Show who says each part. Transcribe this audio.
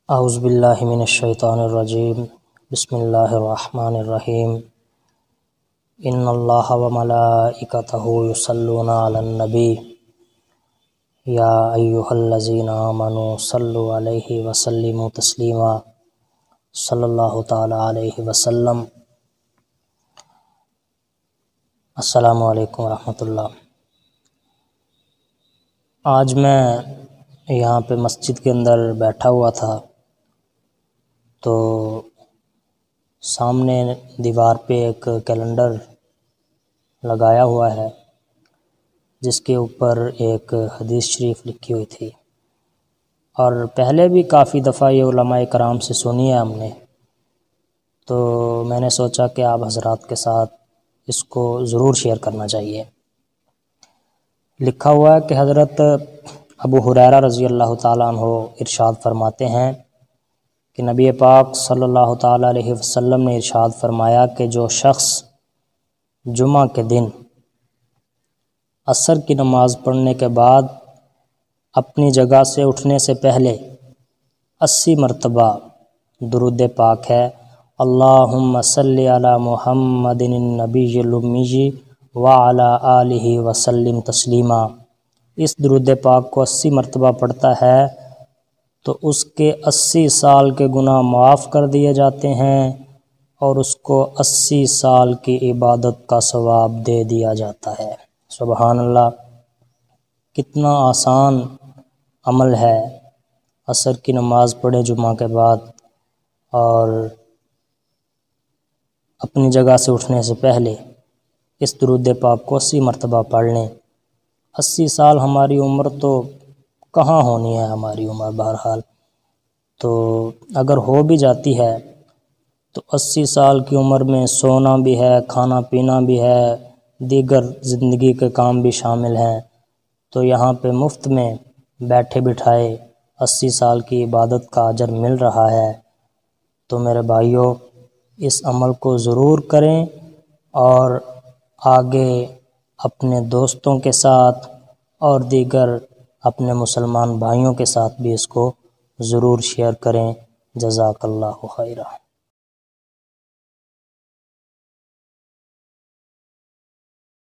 Speaker 1: اعوذ باللہ من الشیطان الرجیم بسم اللہ الرحمن الرحیم ان اللہ وملائکتہ یصلون علی النبی یا ایہا الذین آمنوا صلوا علیہ وسلموا تسلیما صلی اللہ تعالی علیہ وسلم۔ السلام علیکم ورحمۃ اللہ۔ آج میں یہاں پہ مسجد کے اندر بیٹھا ہوا تھا تو سامنے دیوار پہ ایک کیلنڈر لگایا ہوا ہے جس کے اوپر ایک حدیث شریف لکھی ہوئی تھی، اور پہلے بھی کافی دفعہ یہ علماء کرام سے سنی ہے ہم نے، تو میں نے سوچا کہ آپ حضرات کے ساتھ اس کو ضرور شیئر کرنا چاہیے۔ لکھا ہوا ہے کہ حضرت ابو ہریرہ رضی اللہ تعالیٰ عنہ ارشاد فرماتے ہیں کہ نبی پاک صلی اللہ تعالیٰ علیہ وسلم نے ارشاد فرمایا کہ جو شخص جمعہ کے دن عصر کی نماز پڑھنے کے بعد اپنی جگہ سے اٹھنے سے پہلے 80 مرتبہ درود پاک ہے اللہم صلی علی محمد النبی الامی وعلی آلہ وسلم تسلیما، اس درود پاک کو 80 مرتبہ پڑھتا ہے تو اس کے 80 سال کے گناہ معاف کر دیے جاتے ہیں اور اس کو 80 سال کی عبادت کا ثواب دے دیا جاتا ہے۔ سبحان اللہ، کتنا آسان عمل ہے۔ عصر کی نماز پڑھے جمعہ کے بعد اور اپنی جگہ سے اٹھنے سے پہلے اس درود پاک کو 80 مرتبہ پڑھ لیں۔ 80 سال ہماری عمر تو کہاں ہونی ہے، ہماری عمر بہرحال تو اگر ہو بھی جاتی ہے تو 80 سال کی عمر میں سونا بھی ہے، کھانا پینا بھی ہے، دیگر زندگی کے کام بھی شامل ہیں، تو یہاں پہ مفت میں بیٹھے بٹھائے 80 سال کی عبادت کا اجر مل رہا ہے۔ تو میرے بھائیوں، اس عمل کو ضرور کریں اور آگے اپنے دوستوں کے ساتھ اور دیگر اپنے مسلمان بھائیوں کے ساتھ بھی اس کو ضرور شیئر کریں۔ جزاک اللہ خیرہ۔